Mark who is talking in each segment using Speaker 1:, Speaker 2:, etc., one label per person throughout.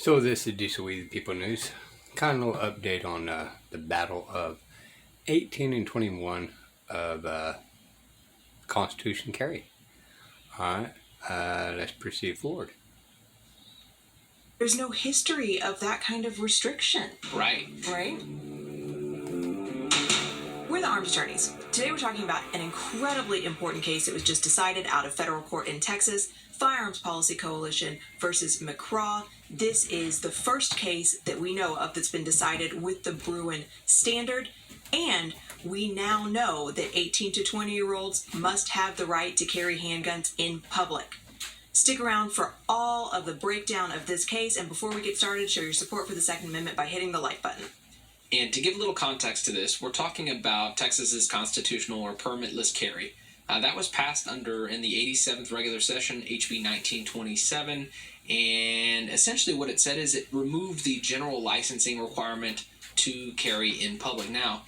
Speaker 1: So this is Diesel We the People News. Kind of a little update on the battle of 18 and 21 of Constitution Carry. Alright, let's proceed forward.
Speaker 2: There's no history of that kind of restriction.
Speaker 3: Right.
Speaker 2: We're the arms attorneys. Today we're talking about an incredibly important case that was just decided out of federal court in Texas, Firearms Policy Coalition versus McCraw. This is the first case that we know of that's been decided with the Bruen standard, and we now know that 18 to 20-year-olds must have the right to carry handguns in public. Stick around for all of the breakdown of this case, and before we get started, show your support for the Second Amendment by hitting the like button.
Speaker 3: And to give a little context to this, we're talking about Texas's constitutional or permitless carry. That was passed in the 87th regular session, HB 1927, and essentially what it said is it removed the general licensing requirement to carry in public. Now,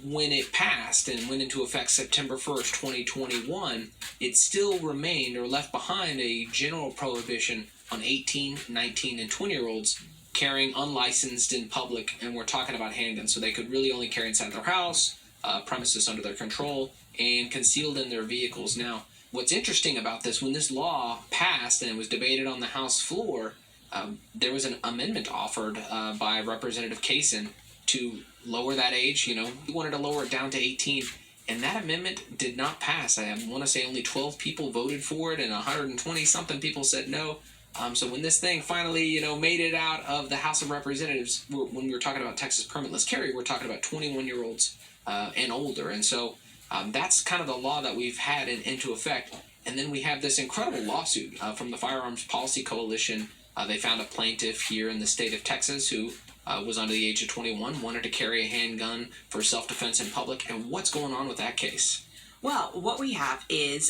Speaker 3: when it passed and went into effect September 1st, 2021, it still remained or left behind a general prohibition on 18, 19, and 20-year-olds carrying unlicensed in public, and we're talking about handguns, so they could really only carry inside their house, premises under their control, and concealed in their vehicles. Now, what's interesting about this, when this law passed and it was debated on the House floor, there was an amendment offered by Representative Kaysen to lower that age. He wanted to lower it down to 18, and that amendment did not pass. I want to say only 12 people voted for it, and 120-something people said no. So when this thing finally, made it out of the House of Representatives, when we were talking about Texas permitless carry, we're talking about 21-year-olds and older. And so that's kind of the law that we've had into effect. And then we have this incredible lawsuit from the Firearms Policy Coalition. They found a plaintiff here in the state of Texas who was under the age of 21, wanted to carry a handgun for self-defense in public. And what's going on with that case?
Speaker 2: Well, what we have is,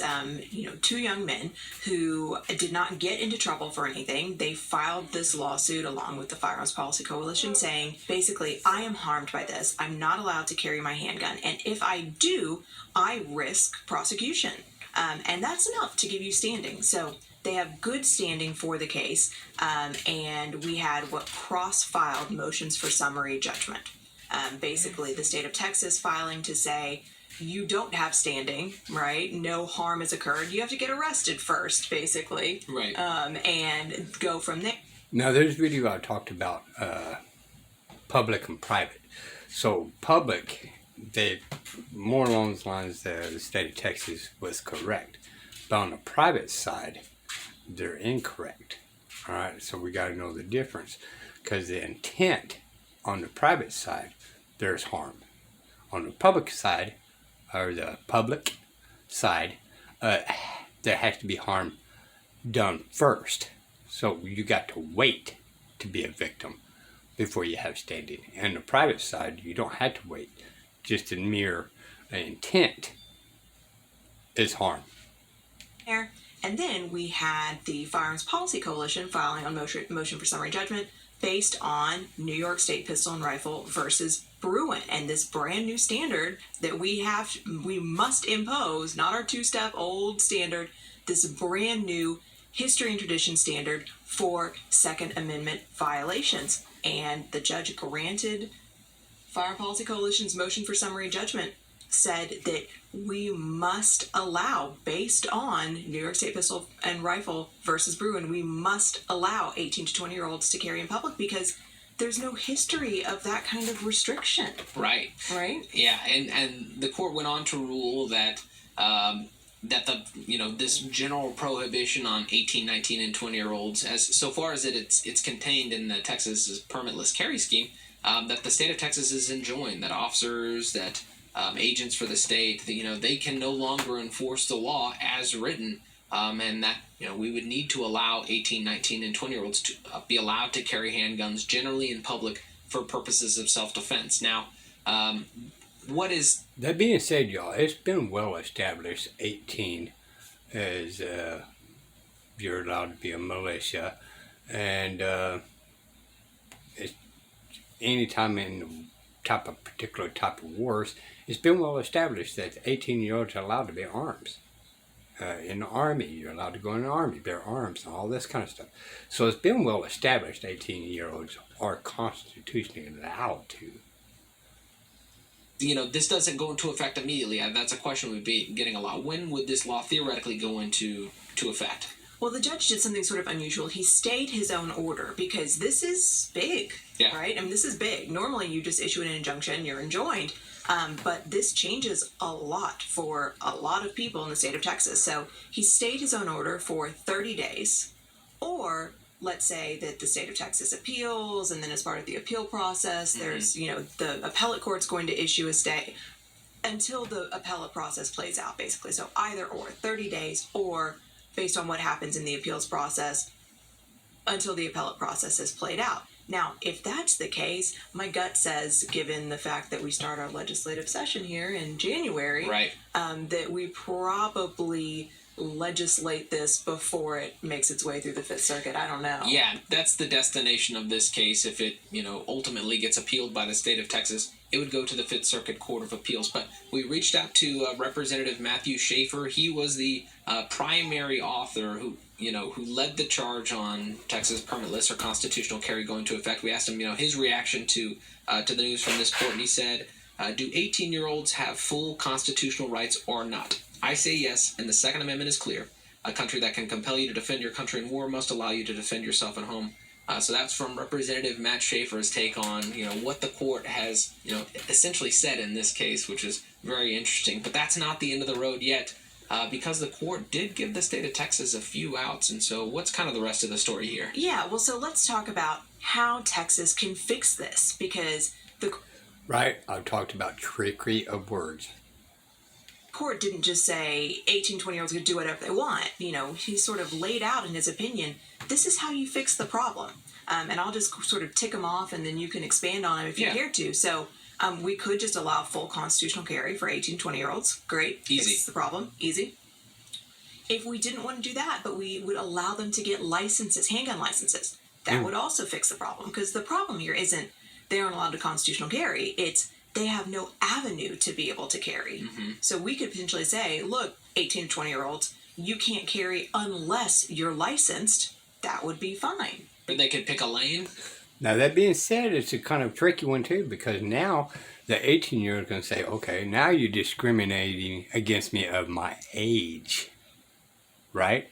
Speaker 2: two young men who did not get into trouble for anything. They filed this lawsuit along with the Firearms Policy Coalition saying, basically, I am harmed by this. I'm not allowed to carry my handgun. And if I do, I risk prosecution. And that's enough to give you standing. So they have good standing for the case. And we had what cross-filed motions for summary judgment. Basically, the state of Texas filing to say, you don't have standing, right? No harm has occurred. You have to get arrested first, basically.
Speaker 3: Right.
Speaker 2: And go from there.
Speaker 1: Now, there's video I talked about public and private. So public, they more along the lines that the state of Texas was correct. But on the private side, they're incorrect. All right, so we got to know the difference. Because the intent on the private side, there's harm. On the public side, or the public side, there has to be harm done first. So you got to wait to be a victim before you have standing. And the private side, you don't have to wait. Just a mere intent is harm.
Speaker 2: And then we had the Firearms Policy Coalition filing on motion for summary judgment based on New York State Pistol and Rifle versus Bruen, and this brand new standard that we must impose, not our two-step old standard, this brand new history and tradition standard for Second Amendment violations. And the judge granted Firearms Policy Coalition's motion for summary judgment, said that we must allow, based on New York State Pistol and Rifle versus Bruen, we must allow 18 to 20-year-olds to carry in public because there's no history of that kind of restriction.
Speaker 3: Right. Yeah, and the court went on to rule that this general prohibition on 18, 19, and 20-year-olds, as so far as it's contained in the Texas permitless carry scheme, that the state of Texas is enjoined, that officers, that agents for the state, they can no longer enforce the law as written, and that we would need to allow 18, 19, and 20-year-olds to be allowed to carry handguns generally in public for purposes of self-defense. Now,
Speaker 1: That being said, y'all, it's been well established 18 as you're allowed to be a militia, and it's anytime in particular type of wars, it's been well established that 18-year-olds are allowed to bear arms. in the Army. You're allowed to go in the Army, bear arms, and all this kind of stuff. So it's been well established 18-year-olds are constitutionally allowed to.
Speaker 3: This doesn't go into effect immediately. That's a question we'd be getting a lot. When would this law theoretically go into effect?
Speaker 2: Well, the judge did something sort of unusual. He stayed his own order because this is big,
Speaker 3: Yeah.
Speaker 2: right? I mean, this is big. Normally, you just issue an injunction, you're enjoined. But this changes a lot for a lot of people in the state of Texas. So he stayed his own order for 30 days. Or let's say that the state of Texas appeals, and then as part of the appeal process, there's, the appellate court's going to issue a stay until the appellate process plays out, basically. So either or, 30 days, or based on what happens in the appeals process until the appellate process has played out. Now, if that's the case, my gut says, given the fact that we start our legislative session here in January,
Speaker 3: Right.
Speaker 2: That we probably legislate this before it makes its way through the Fifth Circuit. I don't know.
Speaker 3: Yeah, that's the destination of this case. If it, ultimately gets appealed by the state of Texas, it would go to the Fifth Circuit Court of Appeals. But we reached out to Representative Matthew Schaefer. He was the primary author who led the charge on Texas permitless or constitutional carry going into effect. We asked him, his reaction to the news from this court, and he said, do 18-year-olds have full constitutional rights or not? I say yes, and the Second Amendment is clear. A country that can compel you to defend your country in war must allow you to defend yourself at home. So that's from Representative Matt Schaefer's take on, what the court has, essentially said in this case, which is very interesting. But that's not the end of the road yet, because the court did give the state of Texas a few outs. And so what's kind of the rest of the story here?
Speaker 2: Yeah, well, so let's talk about how Texas can fix this, because the
Speaker 1: Right? I've talked about trickery of words.
Speaker 2: court didn't just say 18, 20-year-olds can do whatever they want. He sort of laid out in his opinion, this is how you fix the problem. And I'll just sort of tick them off, and then you can expand on them if you care to. So we could just allow full constitutional carry for 18, 20-year-olds. Great.
Speaker 3: Easy.
Speaker 2: Fixes the problem. Easy. If we didn't want to do that, but we would allow them to get licenses, handgun licenses, that would also fix the problem. Because the problem here isn't they aren't allowed to constitutional carry. It's they have no avenue to be able to carry. So we could potentially say, look, 18 to 20-year-olds, you can't carry unless you're licensed. That would be fine.
Speaker 3: Or they could pick a lane.
Speaker 1: Now, that being said, it's a kind of tricky one, too, because now the 18-year-old is going to say, okay, now you're discriminating against me of my age, right?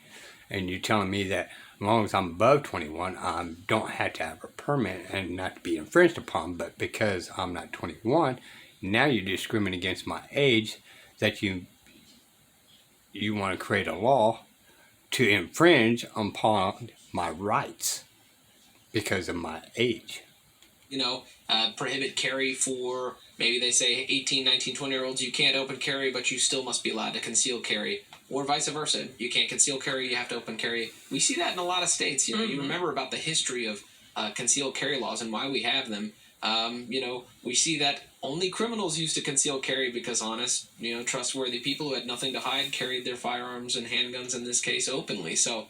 Speaker 1: And you're telling me that as long as I'm above 21, I don't have to have a permit and not to be infringed upon, but because I'm not 21, now you're discriminating against my age, that you want to create a law to infringe upon my rights because of my age.
Speaker 3: Prohibit carry for, maybe they say 18, 19, 20-year-olds, you can't open carry, but you still must be allowed to conceal carry. Or vice versa. You can't conceal carry, you have to open carry. We see that in a lot of states. You remember about the history of concealed carry laws and why we have them. We see that only criminals used to conceal carry because trustworthy people who had nothing to hide carried their firearms and handguns in this case openly. So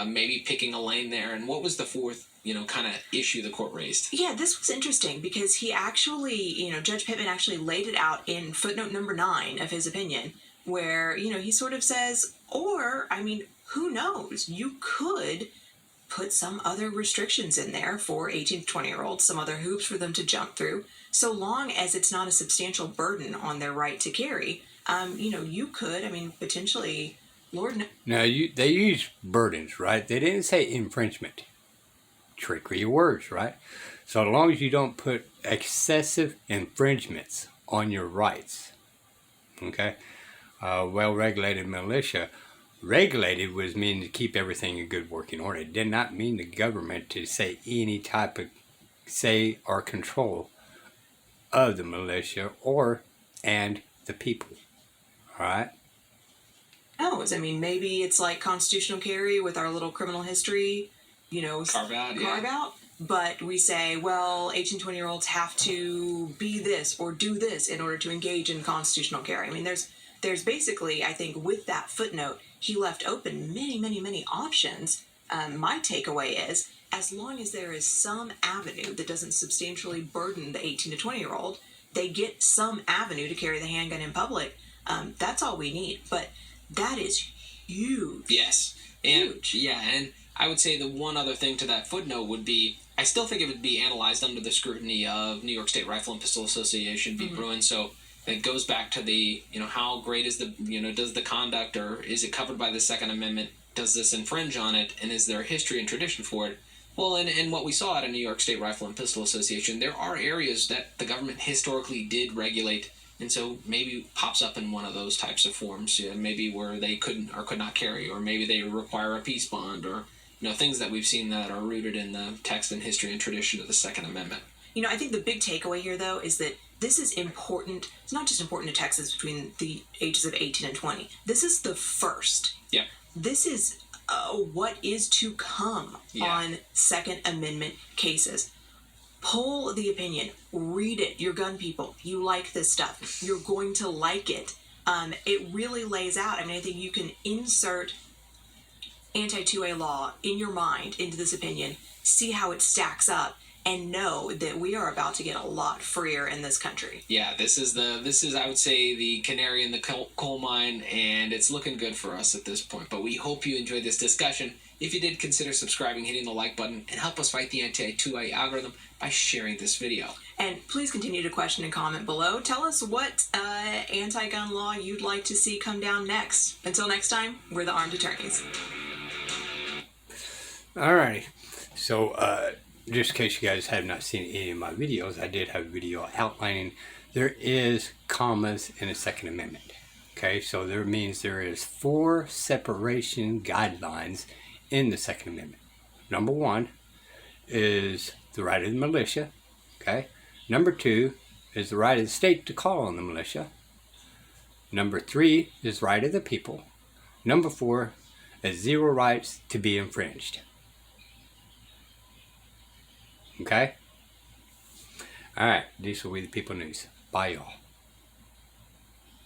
Speaker 3: maybe picking a lane there. And what was the fourth, kind of issue the court raised?
Speaker 2: Yeah, this was interesting because he actually, Judge Pittman actually laid it out in footnote number 9 of his opinion, where, he sort of says, who knows? You could put some other restrictions in there for 18 to 20-year-olds, some other hoops for them to jump through, so long as it's not a substantial burden on their right to carry. You could, potentially, Lord knows.
Speaker 1: Now, they use burdens, right? They didn't say infringement. Trickery of words, right? So as long as you don't put excessive infringements on your rights, okay? Well-regulated militia, regulated was mean to keep everything in good working order. It did not mean the government to say any type of say or control of the militia and the people, all right?
Speaker 2: knows? Maybe it's like constitutional carry with our little criminal history,
Speaker 3: Carve out,
Speaker 2: carve out. But we say, well, 18, 20-year-olds have to be this or do this in order to engage in constitutional carry. There's basically, I think, with that footnote, he left open many, many, many options. My takeaway is, as long as there is some avenue that doesn't substantially burden the 18 to 20-year-old, they get some avenue to carry the handgun in public. That's all we need. But that is huge.
Speaker 3: Yes. And
Speaker 2: Huge.
Speaker 3: yeah, and I would say the one other thing to that footnote would be I still think it would be analyzed under the scrutiny of New York State Rifle and Pistol Association v. Bruin. So it goes back to the, how great is the, does the conduct, or is it covered by the Second Amendment? Does this infringe on it? And is there a history and tradition for it? Well, and what we saw at a New York State Rifle and Pistol Association, there are areas that the government historically did regulate, and so maybe pops up in one of those types of forms. Maybe where they couldn't or could not carry, or maybe they require a peace bond, or things that we've seen that are rooted in the text and history and tradition of the Second Amendment.
Speaker 2: I think the big takeaway here, though, is that this is important. It's not just important to Texas between the ages of 18 and 20. This is the first.
Speaker 3: Yeah.
Speaker 2: This is what is to come on Second Amendment cases. Poll the opinion. Read it. You're gun people. You like this stuff. You're going to like it. It really lays out. I think you can insert anti-2A law in your mind into this opinion, see how it stacks up, and know that we are about to get a lot freer in this country.
Speaker 3: Yeah, this is I would say the canary in the coal mine, and it's looking good for us at this point. But we hope you enjoyed this discussion. If you did, consider subscribing, hitting the like button, and help us fight the anti-2A algorithm by sharing this video.
Speaker 2: And please continue to question and comment below. Tell us what anti-gun law you'd like to see come down next. Until next time, we're the Armed Attorneys.
Speaker 1: Alrighty, so just in case you guys have not seen any of my videos, I did have a video outlining there is commas in the Second Amendment. Okay, so there means there is 4 separation guidelines in the Second Amendment. Number 1 is the right of the militia. Okay, number 2 is the right of the state to call on the militia. Number 3 is right of the people. Number 4 is 0 rights to be infringed. Okay? Alright, these will be the People News. Bye, y'all.